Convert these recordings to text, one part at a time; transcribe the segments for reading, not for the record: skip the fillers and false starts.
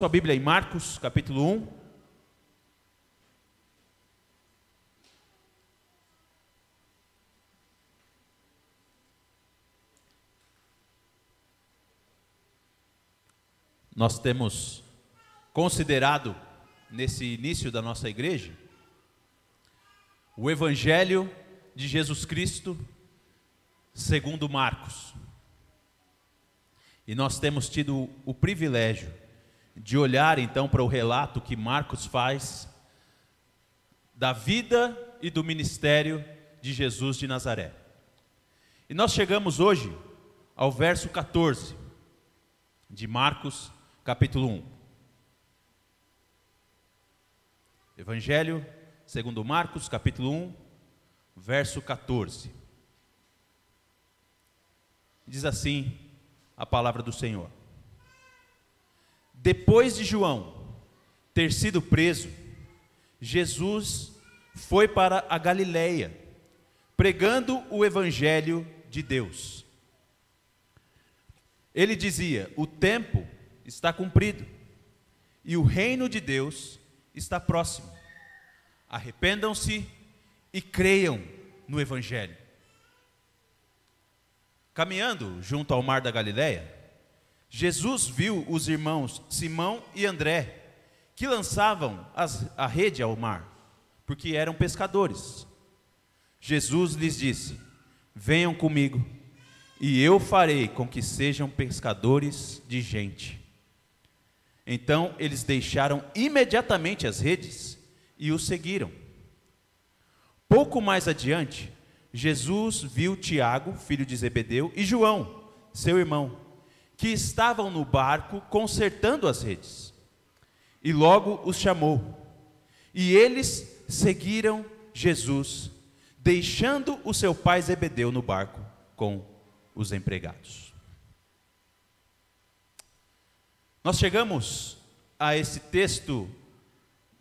Sua Bíblia em Marcos, capítulo 1. Nós temos considerado, nesse início da nossa igreja, o Evangelho de Jesus Cristo segundo Marcos. E nós temos tido o privilégio de olhar então para o relato que Marcos faz da vida e do ministério de Jesus de Nazaré. E nós chegamos hoje ao verso 14 de Marcos, capítulo 1. Evangelho segundo Marcos, capítulo 1, verso 14. Diz assim a palavra do Senhor: Depois de João ter sido preso, Jesus foi para a Galileia, pregando o Evangelho de Deus. Ele dizia: o tempo está cumprido e o reino de Deus está próximo. Arrependam-se e creiam no Evangelho. Caminhando junto ao mar da Galileia, Jesus viu os irmãos Simão e André, que lançavam a rede ao mar, porque eram pescadores. Jesus lhes disse: venham comigo, e eu farei com que sejam pescadores de gente. Então eles deixaram imediatamente as redes e o seguiram. Pouco mais adiante, Jesus viu Tiago, filho de Zebedeu, e João, seu irmão, que estavam no barco consertando as redes. E logo os chamou. E eles seguiram Jesus, deixando o seu pai Zebedeu no barco com os empregados. Nós chegamos a esse texto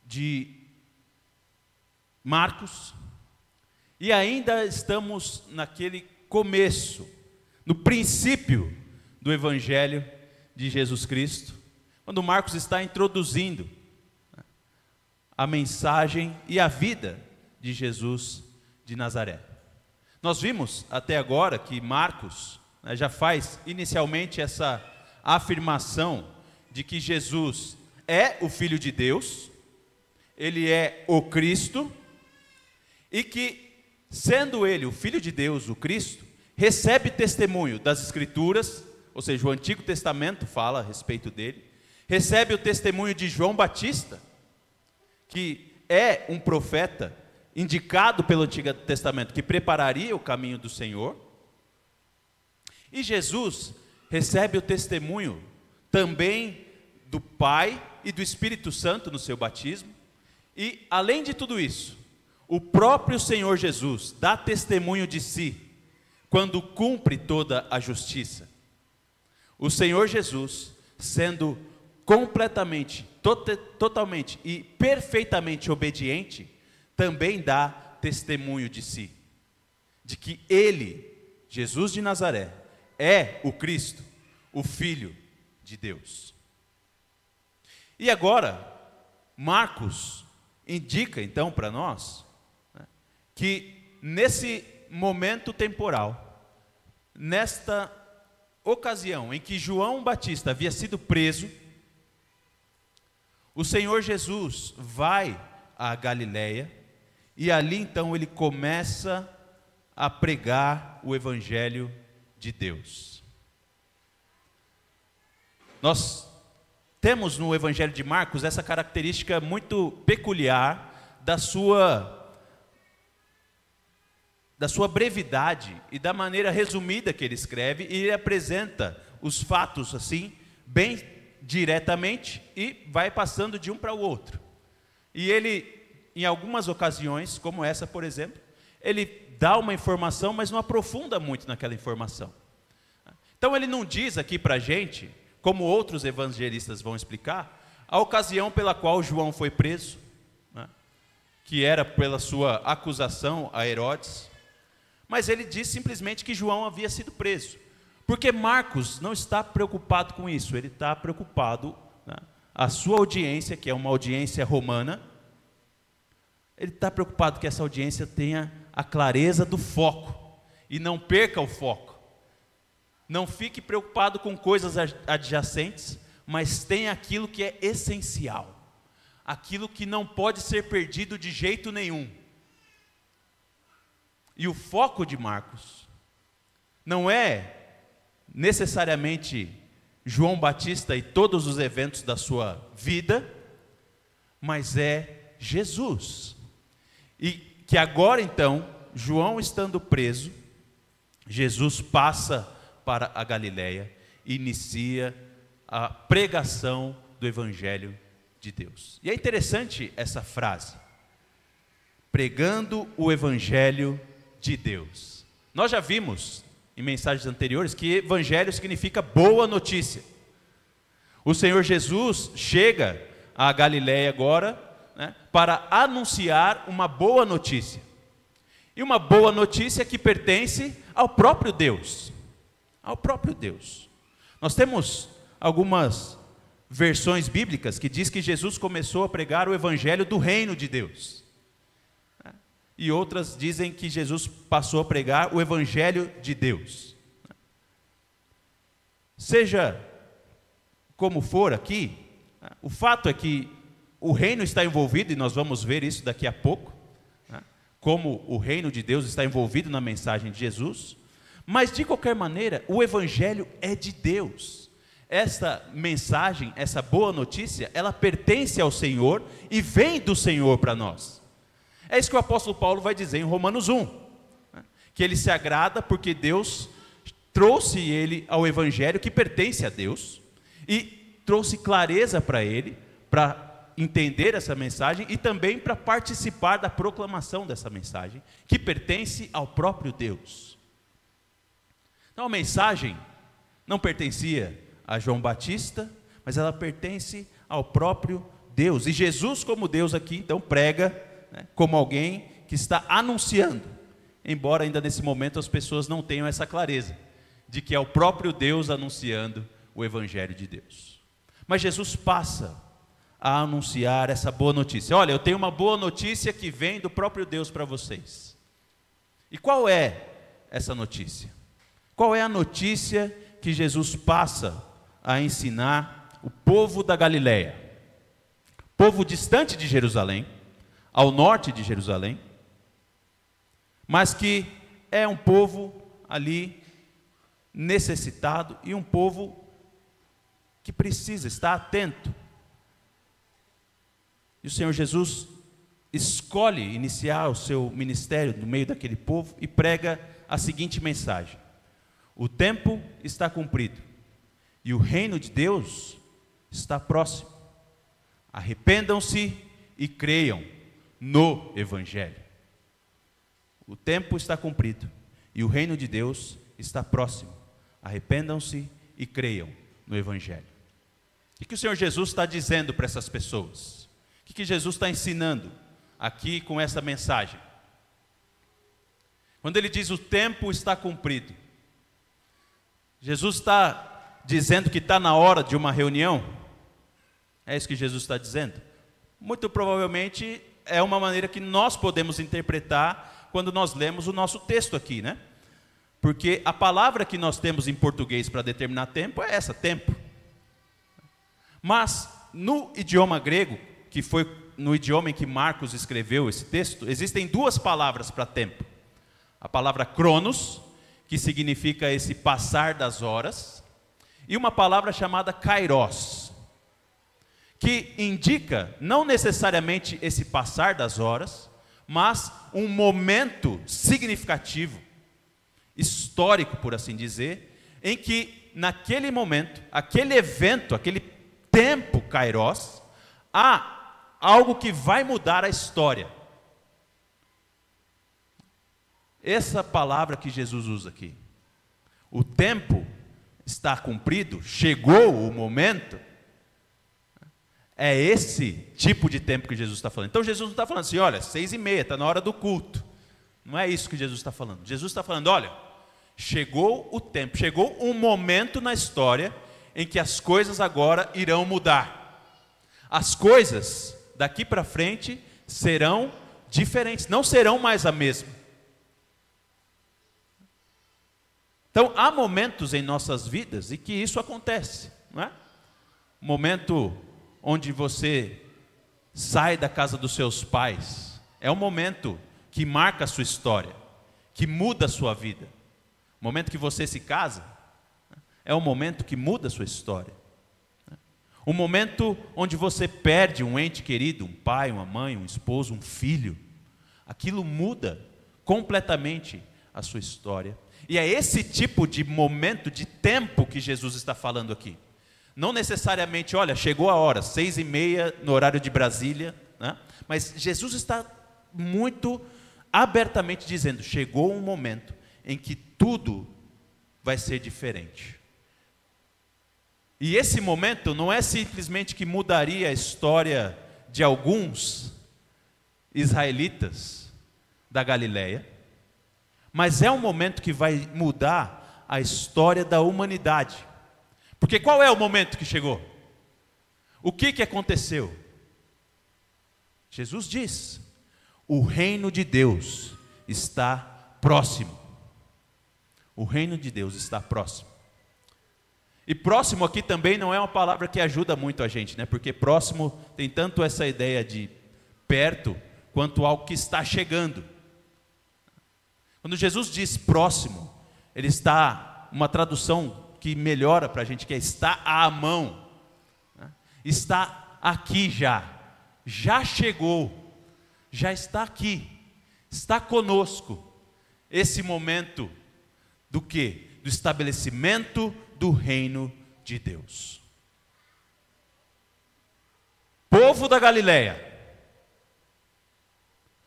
de Marcos e ainda estamos naquele começo, no princípio do Evangelho de Jesus Cristo, quando Marcos está introduzindo a mensagem e a vida de Jesus de Nazaré. Nós vimos até agora que Marcos já faz inicialmente essa afirmação de que Jesus é o Filho de Deus, ele é o Cristo, e que, sendo ele o Filho de Deus, o Cristo, recebe testemunho das Escrituras, ou seja, o Antigo Testamento fala a respeito dele, recebe o testemunho de João Batista, que é um profeta indicado pelo Antigo Testamento, que prepararia o caminho do Senhor, e Jesus recebe o testemunho também do Pai e do Espírito Santo no seu batismo, e além de tudo isso, o próprio Senhor Jesus dá testemunho de si, quando cumpre toda a justiça. O Senhor Jesus, sendo completamente, totalmente e perfeitamente obediente, também dá testemunho de si, de que ele, Jesus de Nazaré, é o Cristo, o Filho de Deus. E agora, Marcos indica então para nós, que nesse momento temporal, nesta ocasião em que João Batista havia sido preso, o Senhor Jesus vai à Galileia, e ali então ele começa a pregar o Evangelho de Deus. Nós temos no Evangelho de Marcos essa característica muito peculiar da sua brevidade e da maneira resumida que ele escreve, e ele apresenta os fatos assim, bem diretamente, e vai passando de um para o outro. E ele, em algumas ocasiões, como essa por exemplo, ele dá uma informação, mas não aprofunda muito naquela informação. Então ele não diz aqui para a gente, como outros evangelistas vão explicar, a ocasião pela qual João foi preso, que era pela sua acusação a Herodes, mas ele diz simplesmente que João havia sido preso, porque Marcos não está preocupado com isso, ele está preocupado a sua audiência, que é uma audiência romana, ele está preocupado que essa audiência tenha a clareza do foco e não perca o foco. Não fique preocupado com coisas adjacentes, mas tenha aquilo que é essencial, aquilo que não pode ser perdido de jeito nenhum. E o foco de Marcos não é necessariamente João Batista e todos os eventos da sua vida, mas é Jesus. E que agora então, João estando preso, Jesus passa para a Galileia e inicia a pregação do Evangelho de Deus. E é interessante essa frase, pregando o Evangelho de Deus. Nós já vimos em mensagens anteriores que Evangelho significa boa notícia. O Senhor Jesus chega à Galileia agora, né, para anunciar uma boa notícia. E uma boa notícia que pertence ao próprio Deus. Ao próprio Deus. Nós temos algumas versões bíblicas que diz que Jesus começou a pregar o evangelho do reino de Deus. E outras dizem que Jesus passou a pregar o evangelho de Deus. Seja como for aqui, o fato é que o reino está envolvido, e nós vamos ver isso daqui a pouco, né? Como o reino de Deus está envolvido na mensagem de Jesus, mas de qualquer maneira, o evangelho é de Deus. Essa mensagem, essa boa notícia, ela pertence ao Senhor e vem do Senhor para nós. É isso que o apóstolo Paulo vai dizer em Romanos 1, né? Que ele se agrada porque Deus trouxe ele ao evangelho que pertence a Deus, e trouxe clareza para ele, para entender essa mensagem e também para participar da proclamação dessa mensagem, que pertence ao próprio Deus. Então a mensagem não pertencia a João Batista, mas ela pertence ao próprio Deus. E Jesus, como Deus aqui, então prega, né, como alguém que está anunciando, embora ainda nesse momento as pessoas não tenham essa clareza, de que é o próprio Deus anunciando o Evangelho de Deus. Mas Jesus passa a anunciar essa boa notícia. Olha, eu tenho uma boa notícia que vem do próprio Deus para vocês. E qual é essa notícia? Qual é a notícia que Jesus passa a ensinar o povo da Galileia? Povo distante de Jerusalém, ao norte de Jerusalém, mas que é um povo ali necessitado e um povo que precisa estar atento. E o Senhor Jesus escolhe iniciar o seu ministério no meio daquele povo e prega a seguinte mensagem: o tempo está cumprido e o reino de Deus está próximo. Arrependam-se e creiam no Evangelho. O tempo está cumprido e o reino de Deus está próximo. Arrependam-se e creiam no Evangelho. O que o Senhor Jesus está dizendo para essas pessoas? O que Jesus está ensinando aqui com essa mensagem? Quando ele diz o tempo está cumprido, Jesus está dizendo que está na hora de uma reunião? É isso que Jesus está dizendo? Muito provavelmente é uma maneira que nós podemos interpretar quando nós lemos o nosso texto aqui, né? Porque a palavra que nós temos em português para determinar tempo é essa, tempo. Mas no idioma grego, que foi no idioma em que Marcos escreveu esse texto, existem duas palavras para tempo. A palavra cronos, que significa esse passar das horas, e uma palavra chamada kairos, que indica não necessariamente esse passar das horas, mas um momento significativo, histórico, por assim dizer, em que naquele momento, aquele evento, aquele tempo kairos, há algo que vai mudar a história. Essa palavra que Jesus usa aqui, o tempo está cumprido, chegou o momento, é esse tipo de tempo que Jesus está falando. Então Jesus não está falando assim, olha, 6:30, está na hora do culto. Não é isso que Jesus está falando. Jesus está falando, olha, chegou o tempo, chegou um momento na história em que as coisas agora irão mudar. As coisas daqui para frente serão diferentes, não serão mais a mesma. Então, há momentos em nossas vidas em que isso acontece, não é? Momento onde você sai da casa dos seus pais, é um momento que marca a sua história, que muda a sua vida. O momento que você se casa, é um momento que muda a sua história. O momento onde você perde um ente querido, um pai, uma mãe, um esposo, um filho, aquilo muda completamente a sua história. E é esse tipo de momento, de tempo que Jesus está falando aqui. Não necessariamente, olha, chegou a hora, 6h30 no horário de Brasília, né? Mas Jesus está muito abertamente dizendo, chegou um momento em que tudo vai ser diferente. E esse momento não é simplesmente que mudaria a história de alguns israelitas da Galileia, mas é um momento que vai mudar a história da humanidade. Porque qual é o momento que chegou? O que aconteceu? Jesus diz, o reino de Deus está próximo. O reino de Deus está próximo. E próximo aqui também não é uma palavra que ajuda muito a gente, né? Porque próximo tem tanto essa ideia de perto, quanto algo que está chegando. Quando Jesus diz próximo, ele está, uma tradução que melhora para a gente, que é está à mão, né? Está aqui já chegou, já está aqui, está conosco. Esse momento do quê? Do estabelecimento do reino de Deus. Povo da Galileia,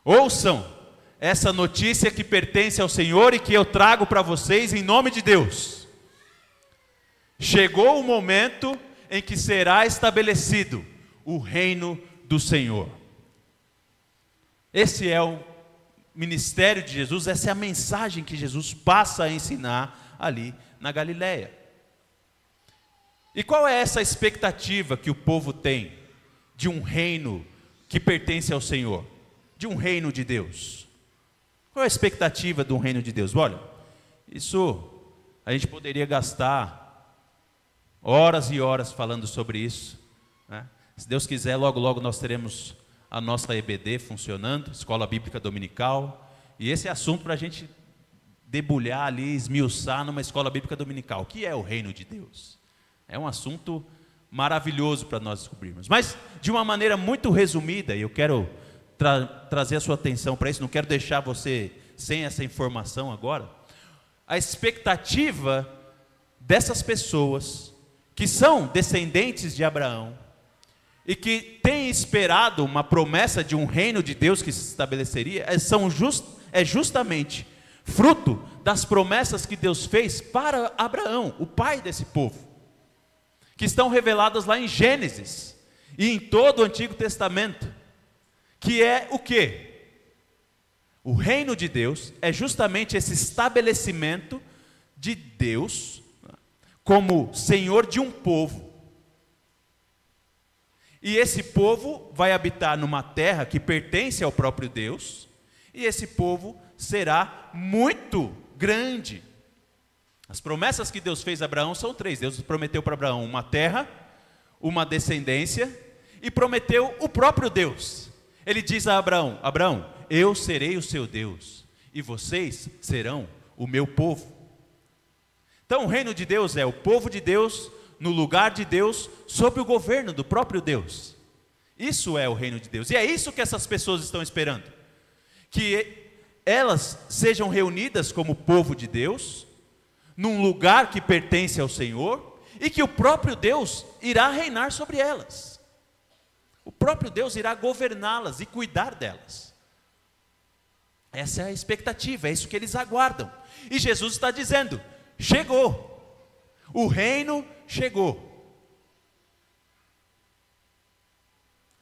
ouçam essa notícia que pertence ao Senhor e que eu trago para vocês em nome de Deus. Chegou o momento em que será estabelecido o reino do Senhor. Esse é o ministério de Jesus, essa é a mensagem que Jesus passa a ensinar ali na Galileia. E qual é essa expectativa que o povo tem de um reino que pertence ao Senhor? De um reino de Deus? Qual é a expectativa de um reino de Deus? Olha, isso a gente poderia gastar horas e horas falando sobre isso, né? Se Deus quiser, logo logo nós teremos a nossa EBD funcionando, Escola Bíblica Dominical, e esse é assunto para a gente debulhar ali, esmiuçar numa Escola Bíblica Dominical. O que é o reino de Deus? É um assunto maravilhoso para nós descobrirmos, mas de uma maneira muito resumida, e eu quero trazer a sua atenção para isso, não quero deixar você sem essa informação agora. A expectativa dessas pessoas que são descendentes de Abraão e que têm esperado uma promessa de um reino de Deus que se estabeleceria, é justamente fruto das promessas que Deus fez para Abraão, o pai desse povo, que estão reveladas lá em Gênesis e em todo o Antigo Testamento. Que é o quê? O reino de Deus é justamente esse estabelecimento de Deus como Senhor de um povo. E esse povo vai habitar numa terra que pertence ao próprio Deus, e esse povo será muito grande. As promessas que Deus fez a Abraão são 3. Deus prometeu para Abraão uma terra, uma descendência, e prometeu o próprio Deus. Ele diz a Abraão, Abraão, eu serei o seu Deus, e vocês serão o meu povo. Então o reino de Deus é o povo de Deus, no lugar de Deus, sob o governo do próprio Deus. Isso é o reino de Deus, e é isso que essas pessoas estão esperando. Que elas sejam reunidas como povo de Deus, num lugar que pertence ao Senhor, e que o próprio Deus irá reinar sobre elas. O próprio Deus irá governá-las e cuidar delas. Essa é a expectativa, é isso que eles aguardam. E Jesus está dizendo, chegou, o reino chegou.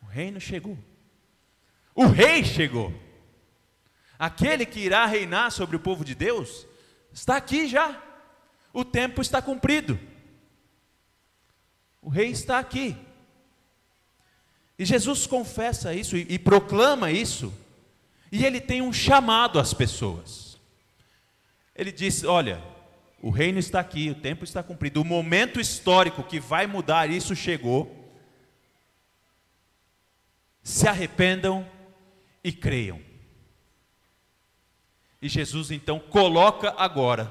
O reino chegou. O rei chegou. Aquele que irá reinar sobre o povo de Deus, está aqui já. O tempo está cumprido. O rei está aqui. E Jesus confessa isso e proclama isso, e ele tem um chamado às pessoas. Ele diz: olha, o reino está aqui, o tempo está cumprido, o momento histórico que vai mudar isso chegou. Se arrependam e creiam. E Jesus então coloca agora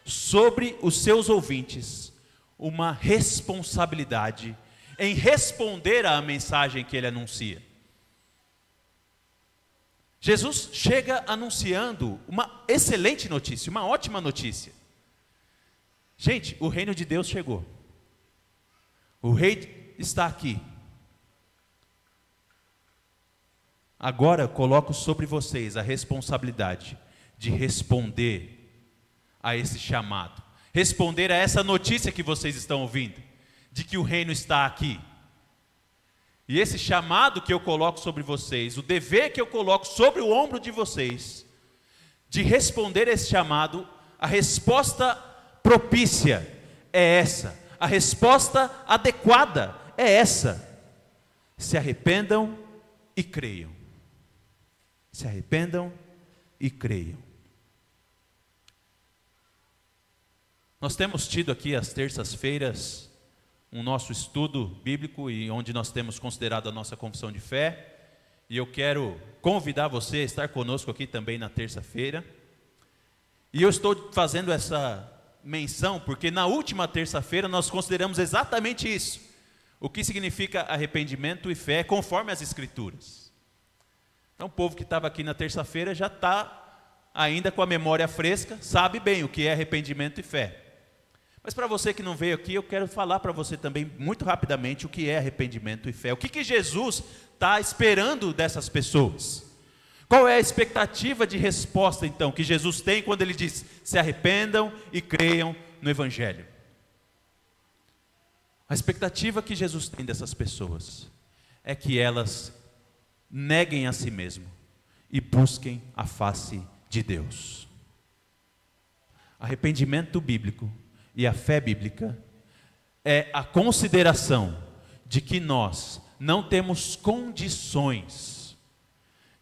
sobre os seus ouvintes uma responsabilidade em responder à mensagem que ele anuncia. Jesus chega anunciando uma excelente notícia, uma ótima notícia. Gente, o reino de Deus chegou. O rei está aqui. Agora coloco sobre vocês a responsabilidade de responder a esse chamado, responder a essa notícia que vocês estão ouvindo, de que o reino está aqui. E esse chamado que eu coloco sobre vocês, o dever que eu coloco sobre o ombro de vocês, de responder a esse chamado, a resposta propícia é essa, a resposta adequada é essa: se arrependam e creiam. Se arrependam e creiam. Nós temos tido aqui às terças-feiras um nosso estudo bíblico, e onde nós temos considerado a nossa confissão de fé, e eu quero convidar você a estar conosco aqui também na terça-feira. E eu estou fazendo essa menção porque na última terça-feira nós consideramos exatamente isso, o que significa arrependimento e fé conforme as Escrituras. Então o povo que estava aqui na terça-feira já está ainda com a memória fresca, sabe bem o que é arrependimento e fé. Mas para você que não veio aqui, eu quero falar para você também muito rapidamente o que é arrependimento e fé. O que Jesus está esperando dessas pessoas? Qual é a expectativa de resposta então que Jesus tem quando ele diz: se arrependam e creiam no Evangelho? A expectativa que Jesus tem dessas pessoas é que elas neguem a si mesmo e busquem a face de Deus. Arrependimento bíblico e a fé bíblica é a consideração de que nós não temos condições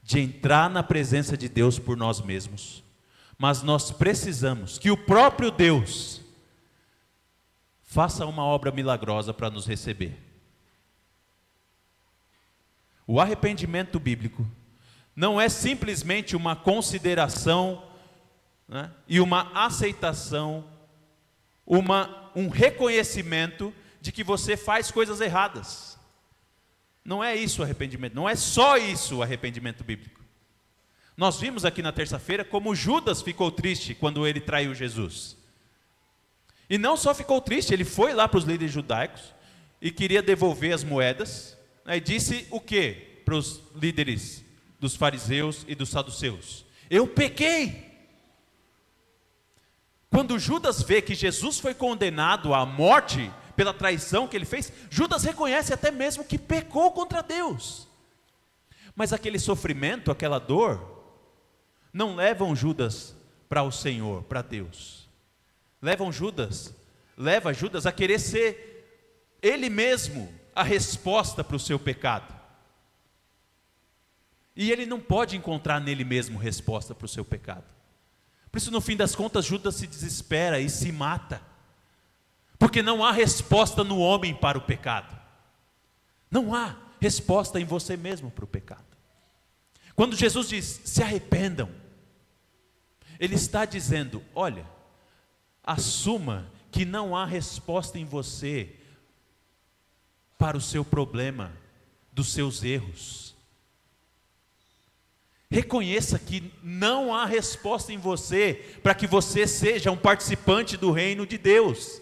de entrar na presença de Deus por nós mesmos, mas nós precisamos que o próprio Deus faça uma obra milagrosa para nos receber. O arrependimento bíblico não é simplesmente uma consideração, né, e uma aceitação, um reconhecimento de que você faz coisas erradas. Não é isso o arrependimento, não é só isso o arrependimento bíblico. Nós vimos aqui na terça-feira como Judas ficou triste quando ele traiu Jesus. E não só ficou triste, ele foi lá para os líderes judaicos e queria devolver as moedas, né, e disse o quê para os líderes dos fariseus e dos saduceus? Eu pequei. Quando Judas vê que Jesus foi condenado à morte pela traição que ele fez, Judas reconhece até mesmo que pecou contra Deus. Mas aquele sofrimento, aquela dor, não levam Judas para o Senhor, para Deus. Leva Judas a querer ser ele mesmo a resposta para o seu pecado. E ele não pode encontrar nele mesmo resposta para o seu pecado. Por isso, no fim das contas, Judas se desespera e se mata, porque não há resposta no homem para o pecado. Não há resposta em você mesmo para o pecado. Quando Jesus diz: se arrependam, Ele está dizendo: olha, assuma que não há resposta em você para o seu problema, dos seus erros. Reconheça que não há resposta em você para que você seja um participante do reino de Deus.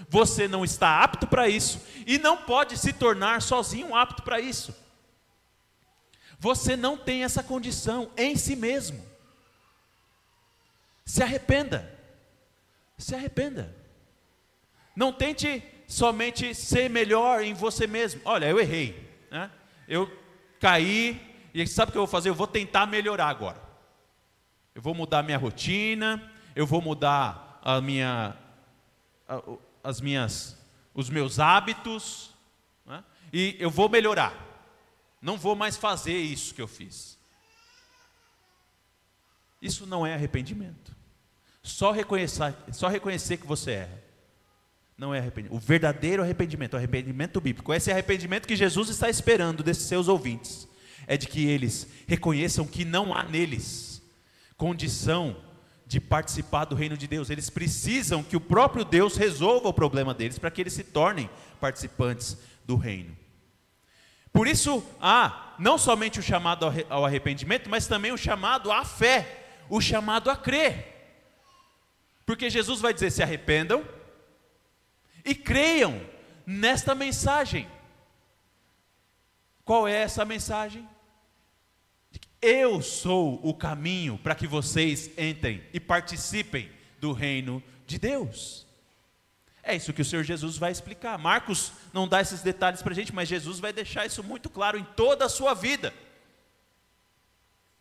Você não está apto para isso e não pode se tornar sozinho apto para isso. Você não tem essa condição em si mesmo. Se arrependa. Se arrependa. Não tente somente ser melhor em você mesmo. Olha, eu errei, né? Eu caí. E sabe o que eu vou fazer? Eu vou tentar melhorar agora. Eu vou mudar a minha rotina, eu vou mudar os meus hábitos, né? E eu vou melhorar. não vou mais fazer isso que eu fiz. Isso não é arrependimento. Só reconhecer que você erra. Não é arrependimento. O verdadeiro arrependimento, o arrependimento bíblico, esse arrependimento que Jesus está esperando desses seus ouvintes, é de que eles reconheçam que não há neles condição de participar do reino de Deus. Eles precisam que o próprio Deus resolva o problema deles, para que eles se tornem participantes do reino. Por isso há não somente o chamado ao arrependimento, mas também o chamado à fé, o chamado a crer. Porque Jesus vai dizer: se arrependam e creiam nesta mensagem. Qual é essa mensagem? Eu sou o caminho para que vocês entrem e participem do reino de Deus. É isso que o Senhor Jesus vai explicar. Marcos não dá esses detalhes para a gente, mas Jesus vai deixar isso muito claro em toda a sua vida.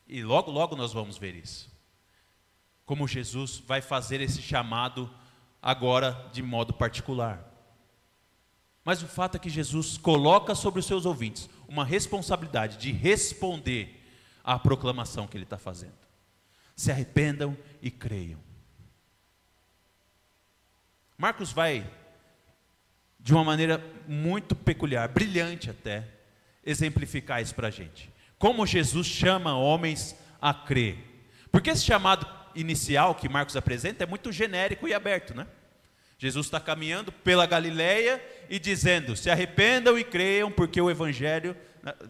E logo, logo nós vamos ver isso. Como Jesus vai fazer esse chamado agora de modo particular. Mas o fato é que Jesus coloca sobre os seus ouvintes uma responsabilidade de responder à proclamação que ele está fazendo. Se arrependam e creiam. Marcos vai, de uma maneira muito peculiar, brilhante até, exemplificar isso para a gente. Como Jesus chama homens a crer. Porque esse chamado inicial que Marcos apresenta é muito genérico e aberto, né? Jesus está caminhando pela Galileia e dizendo: se arrependam e creiam, porque o Evangelho,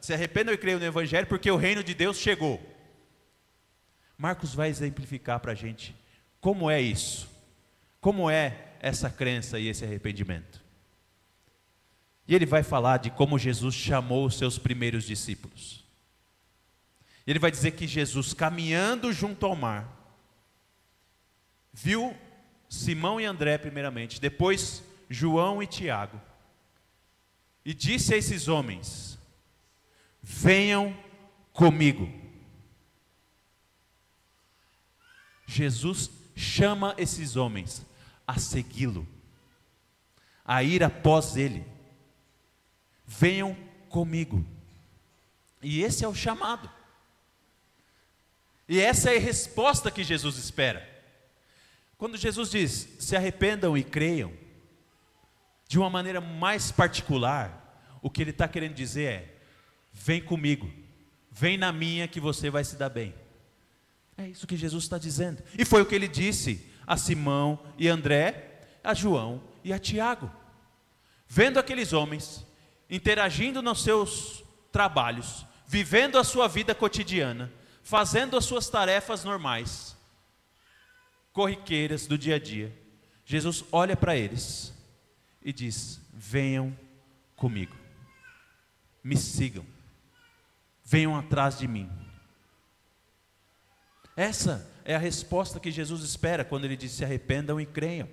se arrependam e creiam no Evangelho, porque o reino de Deus chegou. Marcos vai exemplificar para a gente como é isso, como é essa crença e esse arrependimento. E ele vai falar de como Jesus chamou os seus primeiros discípulos. Ele vai dizer que Jesus, caminhando junto ao mar, viu Simão e André primeiramente, depois João e Tiago, e disse a esses homens: venham comigo. Jesus chama esses homens a segui-lo, a ir após ele. Venham comigo. E esse é o chamado. E essa é a resposta que Jesus espera. Quando Jesus diz: se arrependam e creiam, de uma maneira mais particular, o que ele está querendo dizer é: vem comigo, vem na minha que você vai se dar bem. É isso que Jesus está dizendo. E foi o que ele disse a Simão e André, a João e a Tiago. Vendo aqueles homens interagindo nos seus trabalhos, vivendo a sua vida cotidiana, fazendo as suas tarefas normais, corriqueiras do dia a dia, Jesus olha para eles e diz: venham comigo, me sigam, venham atrás de mim. Essa é a resposta que Jesus espera quando ele diz: se arrependam e creiam.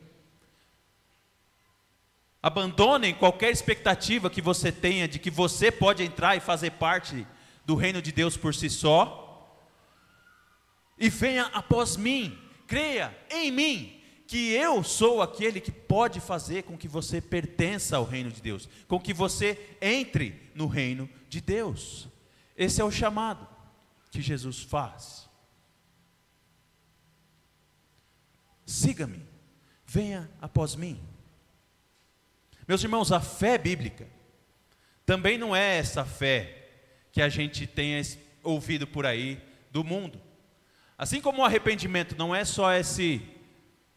Abandonem qualquer expectativa que você tenha de que você pode entrar e fazer parte do reino de Deus por si só, e venha após mim. Creia em mim, que eu sou aquele que pode fazer com que você pertença ao reino de Deus, com que você entre no reino de Deus. Esse é o chamado que Jesus faz. Siga-me, venha após mim. Meus irmãos, a fé bíblica também não é essa fé que a gente tenha ouvido por aí do mundo. Assim como o arrependimento não é só esse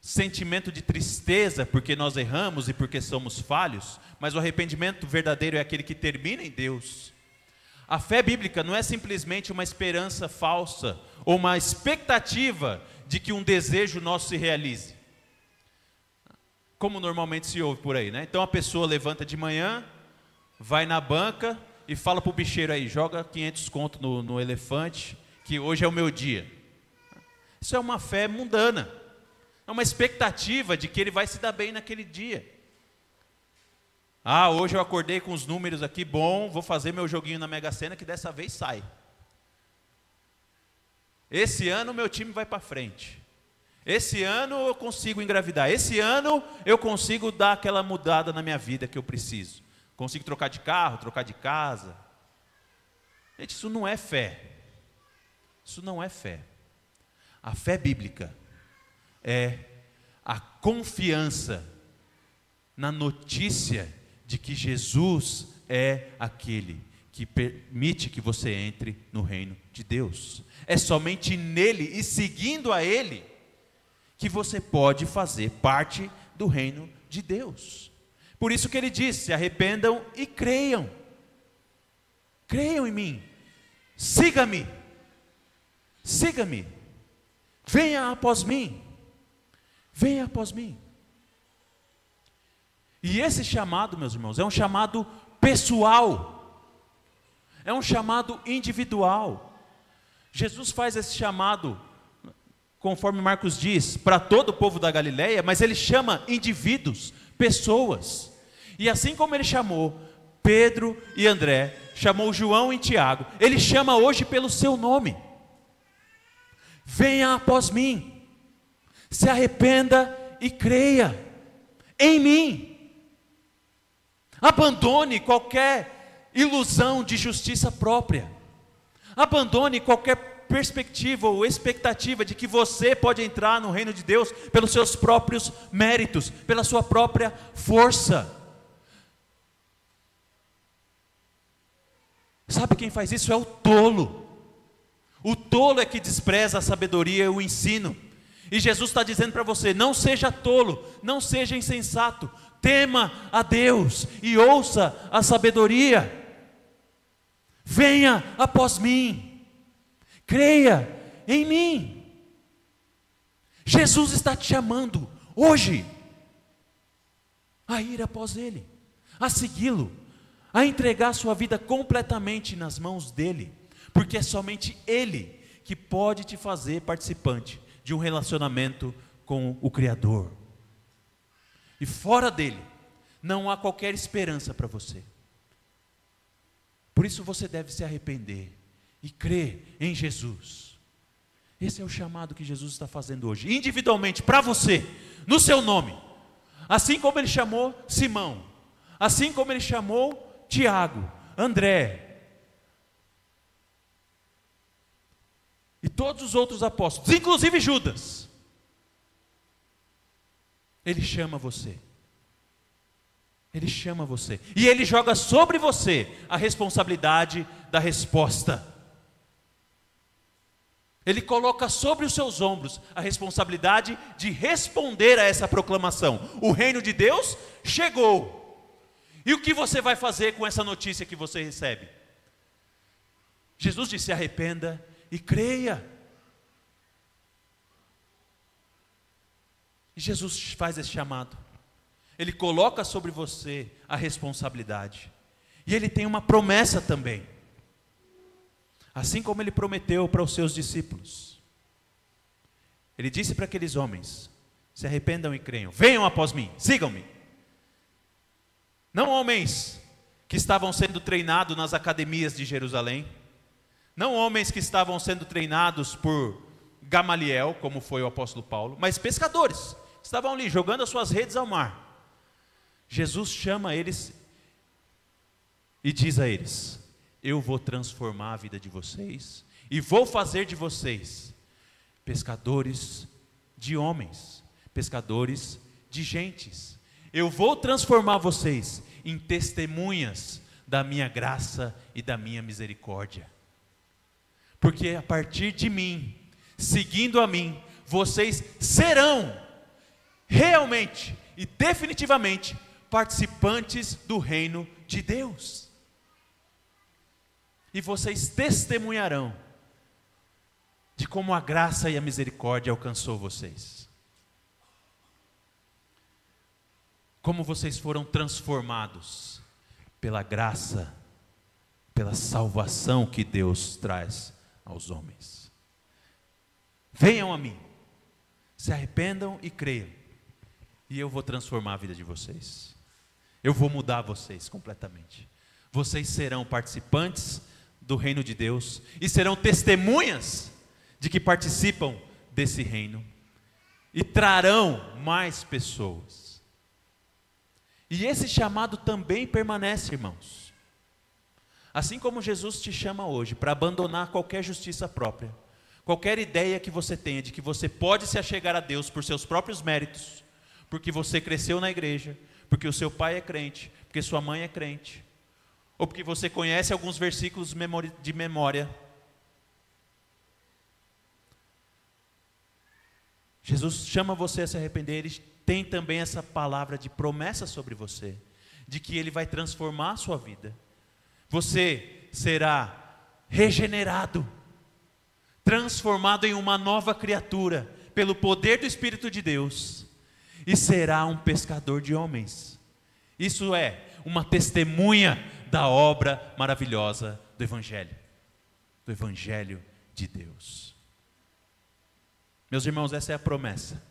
sentimento de tristeza porque nós erramos e porque somos falhos, mas o arrependimento verdadeiro é aquele que termina em Deus. A fé bíblica não é simplesmente uma esperança falsa ou uma expectativa de que um desejo nosso se realize, como normalmente se ouve por aí, né? Então a pessoa levanta de manhã, vai na banca e fala para o bicheiro aí: joga 500 conto no elefante, que hoje é o meu dia. Isso é uma fé mundana, é uma expectativa de que ele vai se dar bem naquele dia. Ah, hoje eu acordei com os números aqui, bom, vou fazer meu joguinho na Mega Sena que dessa vez sai. Esse ano meu time vai para frente. Esse ano eu consigo engravidar. Esse ano eu consigo dar aquela mudada na minha vida que eu preciso. Consigo trocar de carro, trocar de casa. Gente, isso não é fé. Isso não é fé. A fé bíblica é a confiança na notícia de que Jesus é aquele que permite que você entre no reino de Deus. É somente nele e seguindo a ele que você pode fazer parte do reino de Deus. Por isso que ele diz: se arrependam e creiam. Creiam em mim. Siga-me. Siga-me. Venha após mim. Venha após mim. E esse chamado, meus irmãos, é um chamado pessoal. É um chamado individual. Jesus faz esse chamado, conforme Marcos diz, para todo o povo da Galileia, mas ele chama indivíduos, pessoas. E assim como ele chamou Pedro e André, chamou João e Tiago, ele chama hoje pelo seu nome. Venha após mim, se arrependa e creia em mim. Abandone qualquer ilusão de justiça própria. Abandone qualquer perspectiva ou expectativa de que você pode entrar no reino de Deus pelos seus próprios méritos, pela sua própria força. Sabe quem faz isso? É o tolo. O tolo é que despreza a sabedoria e o ensino. E Jesus está dizendo para você: não seja tolo, não seja insensato, tema a Deus e ouça a sabedoria. Venha após mim, creia em mim. Jesus está te chamando hoje a ir após Ele, a segui-lo, a entregar sua vida completamente nas mãos dEle, porque é somente Ele que pode te fazer participante de um relacionamento com o Criador. E fora dele, não há qualquer esperança para você. Por isso você deve se arrepender e crer em Jesus. Esse é o chamado que Jesus está fazendo hoje, individualmente, para você, no seu nome. Assim como ele chamou Simão, assim como ele chamou Tiago, André, e todos os outros apóstolos, inclusive Judas. Ele chama você. Ele chama você. E ele joga sobre você a responsabilidade da resposta. Ele coloca sobre os seus ombros a responsabilidade de responder a essa proclamação. O reino de Deus chegou. E o que você vai fazer com essa notícia que você recebe? Jesus disse: se arrependa e creia. E Jesus faz esse chamado. Ele coloca sobre você a responsabilidade. E ele tem uma promessa também. Assim como ele prometeu para os seus discípulos. Ele disse para aqueles homens: se arrependam e creiam. Venham após mim, sigam-me. Não homens que estavam sendo treinados nas academias de Jerusalém. Não homens que estavam sendo treinados por Gamaliel, como foi o apóstolo Paulo, mas pescadores, estavam ali jogando as suas redes ao mar. Jesus chama eles e diz a eles: eu vou transformar a vida de vocês e vou fazer de vocês pescadores de homens, pescadores de gentes. Eu vou transformar vocês em testemunhas da minha graça e da minha misericórdia. Porque a partir de mim, seguindo a mim, vocês serão realmente e definitivamente participantes do reino de Deus. E vocês testemunharão de como a graça e a misericórdia alcançou vocês. Como vocês foram transformados pela graça, pela salvação que Deus traz aos homens. Venham a mim, se arrependam e creiam, e eu vou transformar a vida de vocês. Eu vou mudar vocês completamente. Vocês serão participantes do reino de Deus e serão testemunhas de que participam desse reino e trarão mais pessoas. E esse chamado também permanece, irmãos. Assim como Jesus te chama hoje para abandonar qualquer justiça própria, qualquer ideia que você tenha de que você pode se achegar a Deus por seus próprios méritos, porque você cresceu na igreja, porque o seu pai é crente, porque sua mãe é crente, ou porque você conhece alguns versículos de memória. Jesus chama você a se arrepender. Ele tem também essa palavra de promessa sobre você, de que Ele vai transformar a sua vida. Você será regenerado, transformado em uma nova criatura, pelo poder do Espírito de Deus, e será um pescador de homens. Isso é uma testemunha da obra maravilhosa do Evangelho de Deus. Meus irmãos, essa é a promessa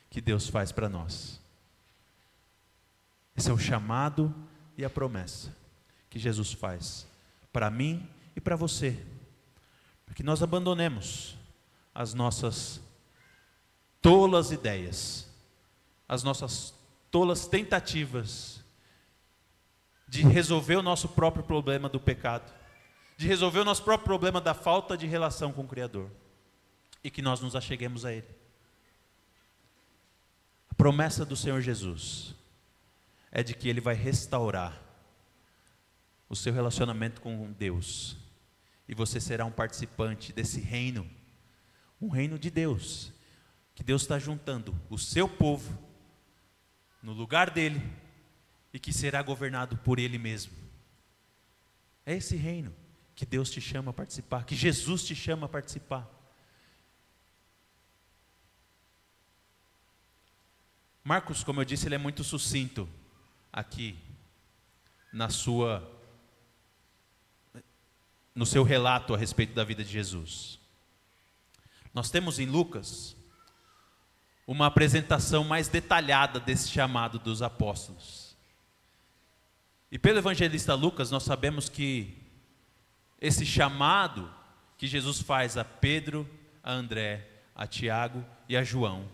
que Deus faz para nós. Esse é o chamado e a promessa que Jesus faz para mim e para você, para que nós abandonemos as nossas tolas ideias, as nossas tolas tentativas de resolver o nosso próprio problema do pecado, de resolver o nosso próprio problema da falta de relação com o Criador, e que nós nos acheguemos a Ele. A promessa do Senhor Jesus é de que Ele vai restaurar o seu relacionamento com Deus, e você será um participante desse reino, um reino de Deus, que Deus está juntando o seu povo no lugar dele, e que será governado por Ele mesmo. É esse reino que Deus te chama a participar, que Jesus te chama a participar. Marcos, como eu disse, ele é muito sucinto aqui no seu relato a respeito da vida de Jesus. Nós temos em Lucas uma apresentação mais detalhada desse chamado dos apóstolos. E pelo evangelista Lucas nós sabemos que esse chamado que Jesus faz a Pedro, a André, a Tiago e a João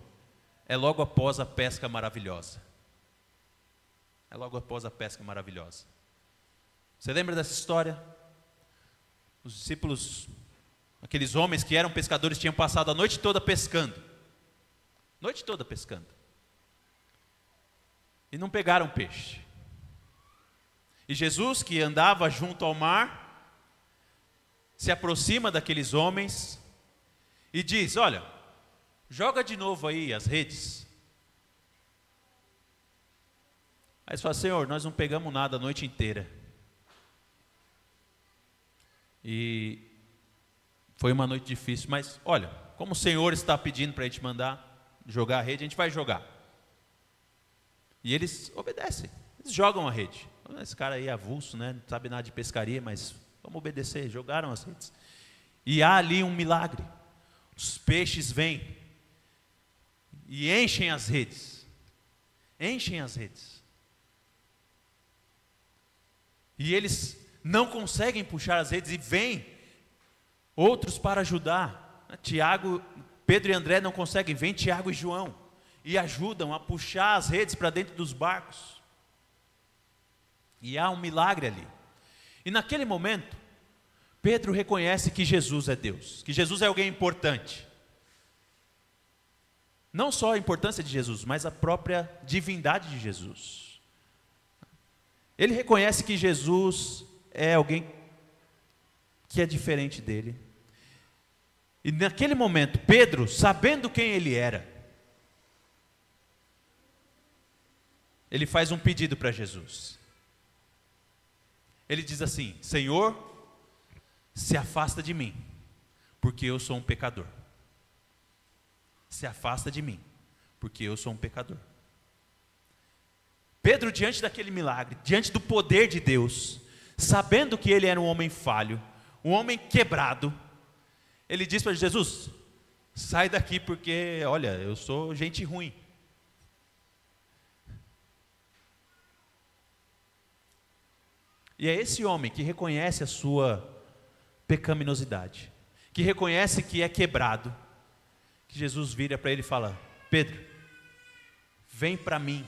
é logo após a pesca maravilhosa. É logo após a pesca maravilhosa. Você lembra dessa história? Os discípulos, aqueles homens que eram pescadores, tinham passado a noite toda pescando. Noite toda pescando. E não pegaram peixe. E Jesus, que andava junto ao mar, se aproxima daqueles homens e diz: olha, joga de novo aí as redes. Aí eles falam: Senhor, nós não pegamos nada a noite inteira. E foi uma noite difícil, mas olha, como o Senhor está pedindo para a gente mandar jogar a rede, a gente vai jogar. E eles obedecem, eles jogam a rede. Esse cara aí é avulso, né? Não sabe nada de pescaria, mas vamos obedecer. Jogaram as redes. E há ali um milagre. Os peixes vêm e enchem as redes. Enchem as redes. E eles não conseguem puxar as redes e vêm outros para ajudar. Tiago, Pedro e André não conseguem, vem Tiago e João e ajudam a puxar as redes para dentro dos barcos. E há um milagre ali. E naquele momento, Pedro reconhece que Jesus é Deus, que Jesus é alguém importante. Não só a importância de Jesus, mas a própria divindade de Jesus. Ele reconhece que Jesus é alguém que é diferente dele. E naquele momento, Pedro, sabendo quem ele era, ele faz um pedido para Jesus. Ele diz assim: Senhor, se afasta de mim, porque eu sou um pecador. Se afasta de mim, porque eu sou um pecador. Pedro, diante daquele milagre, diante do poder de Deus, sabendo que ele era um homem falho, um homem quebrado, ele diz para Jesus: sai daqui, porque, olha, eu sou gente ruim. E é esse homem que reconhece a sua pecaminosidade, que reconhece que é quebrado, que Jesus vira para ele e fala: Pedro, vem para mim.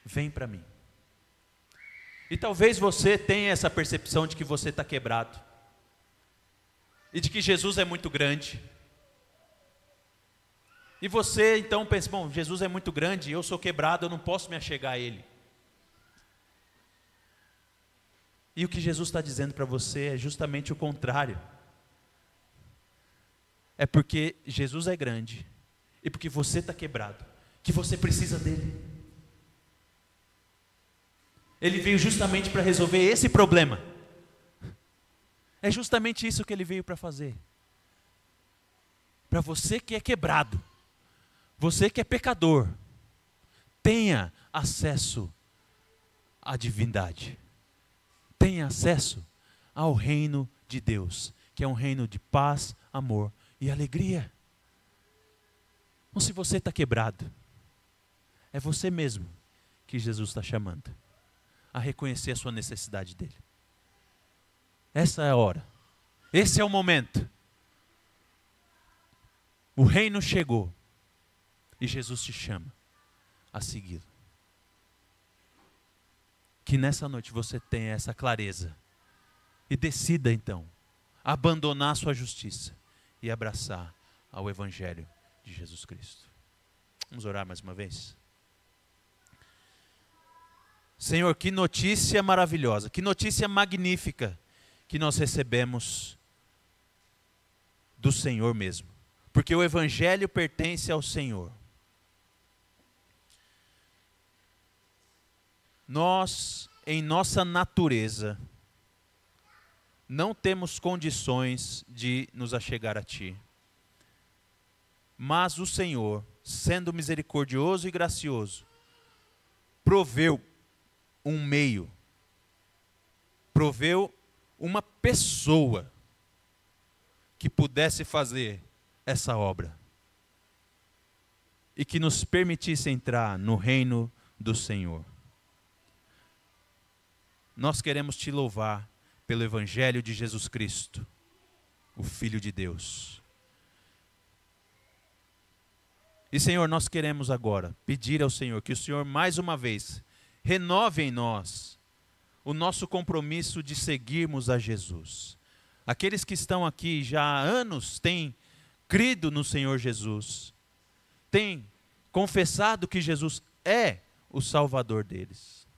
Vem para mim. E talvez você tenha essa percepção de que você está quebrado. E de que Jesus é muito grande. E você então pensa, bom, Jesus é muito grande, eu sou quebrado, eu não posso me achegar a Ele. E o que Jesus está dizendo para você é justamente o contrário. É porque Jesus é grande, e porque você está quebrado, que você precisa dele. Ele veio justamente para resolver esse problema. É justamente isso que ele veio para fazer. Para você que é quebrado, você que é pecador, tenha acesso à divindade. Tenha acesso ao reino de Deus, que é um reino de paz, amor e alegria. Então, se você está quebrado, é você mesmo que Jesus está chamando a reconhecer a sua necessidade dele. Essa é a hora. Esse é o momento. O reino chegou e Jesus te chama a segui-lo. Que nessa noite você tenha essa clareza e decida então abandonar a sua justiça e abraçar ao Evangelho de Jesus Cristo. Vamos orar mais uma vez? Senhor, que notícia maravilhosa, que notícia magnífica que nós recebemos do Senhor mesmo. Porque o Evangelho pertence ao Senhor. Nós, em nossa natureza, não temos condições de nos achegar a Ti. Mas o Senhor, sendo misericordioso e gracioso, proveu um meio, proveu uma pessoa que pudesse fazer essa obra e que nos permitisse entrar no reino do Senhor. Nós queremos te louvar pelo Evangelho de Jesus Cristo, o Filho de Deus. E Senhor, nós queremos agora pedir ao Senhor que o Senhor mais uma vez renove em nós o nosso compromisso de seguirmos a Jesus. Aqueles que estão aqui já há anos têm crido no Senhor Jesus, têm confessado que Jesus é o Salvador deles.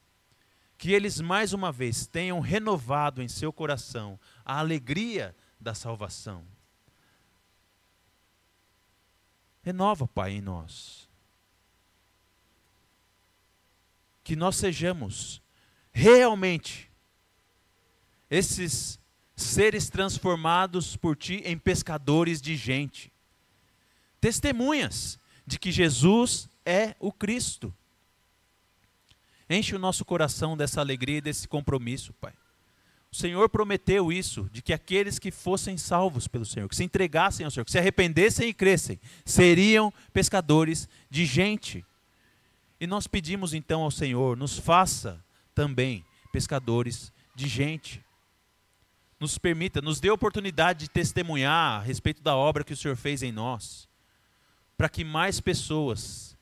Que eles mais uma vez tenham renovado em seu coração a alegria da salvação. Renova, Pai, em nós. Que nós sejamos realmente esses seres transformados por Ti em pescadores de gente. Testemunhas de que Jesus é o Cristo. Enche o nosso coração dessa alegria e desse compromisso, Pai. O Senhor prometeu isso, de que aqueles que fossem salvos pelo Senhor, que se entregassem ao Senhor, que se arrependessem e crescem, seriam pescadores de gente. E nós pedimos então ao Senhor, nos faça também pescadores de gente. Nos permita, nos dê a oportunidade de testemunhar a respeito da obra que o Senhor fez em nós, para que mais pessoas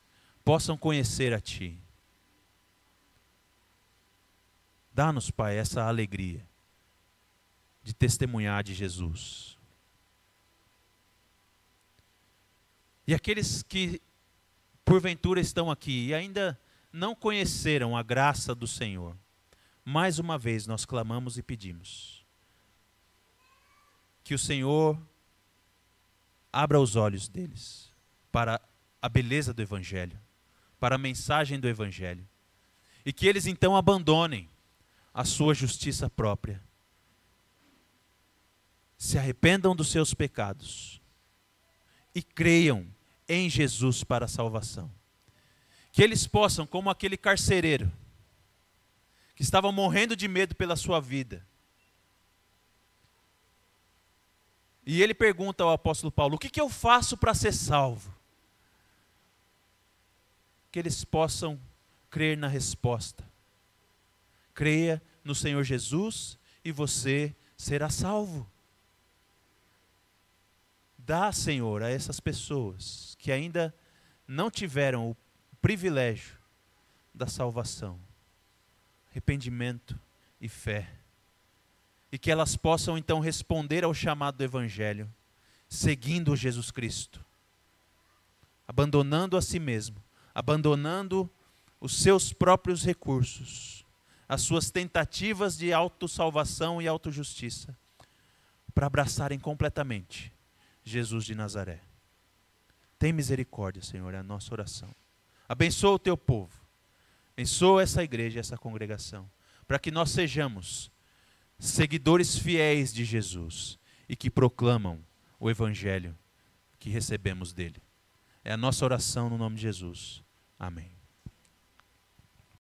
possam conhecer a Ti. Dá-nos, Pai, essa alegria de testemunhar de Jesus. E aqueles que porventura estão aqui e ainda não conheceram a graça do Senhor, mais uma vez nós clamamos e pedimos que o Senhor abra os olhos deles para a beleza do Evangelho, para a mensagem do Evangelho, e que eles então abandonem a sua justiça própria, se arrependam dos seus pecados e creiam em Jesus para a salvação. Que eles possam, como aquele carcereiro que estava morrendo de medo pela sua vida, e ele pergunta ao apóstolo Paulo: o que eu faço para ser salvo? Que eles possam crer na resposta. Creia no Senhor Jesus e você será salvo. Dá, Senhor, a essas pessoas que ainda não tiveram o privilégio da salvação, arrependimento e fé. E que elas possam então responder ao chamado do Evangelho, seguindo Jesus Cristo, abandonando a si mesmo, abandonando os seus próprios recursos, as suas tentativas de autossalvação e autojustiça, para abraçarem completamente Jesus de Nazaré. Tem misericórdia, Senhor, é a nossa oração. Abençoa o teu povo, abençoa essa igreja, essa congregação, para que nós sejamos seguidores fiéis de Jesus e que proclamam o Evangelho que recebemos dele. É a nossa oração no nome de Jesus. Amém.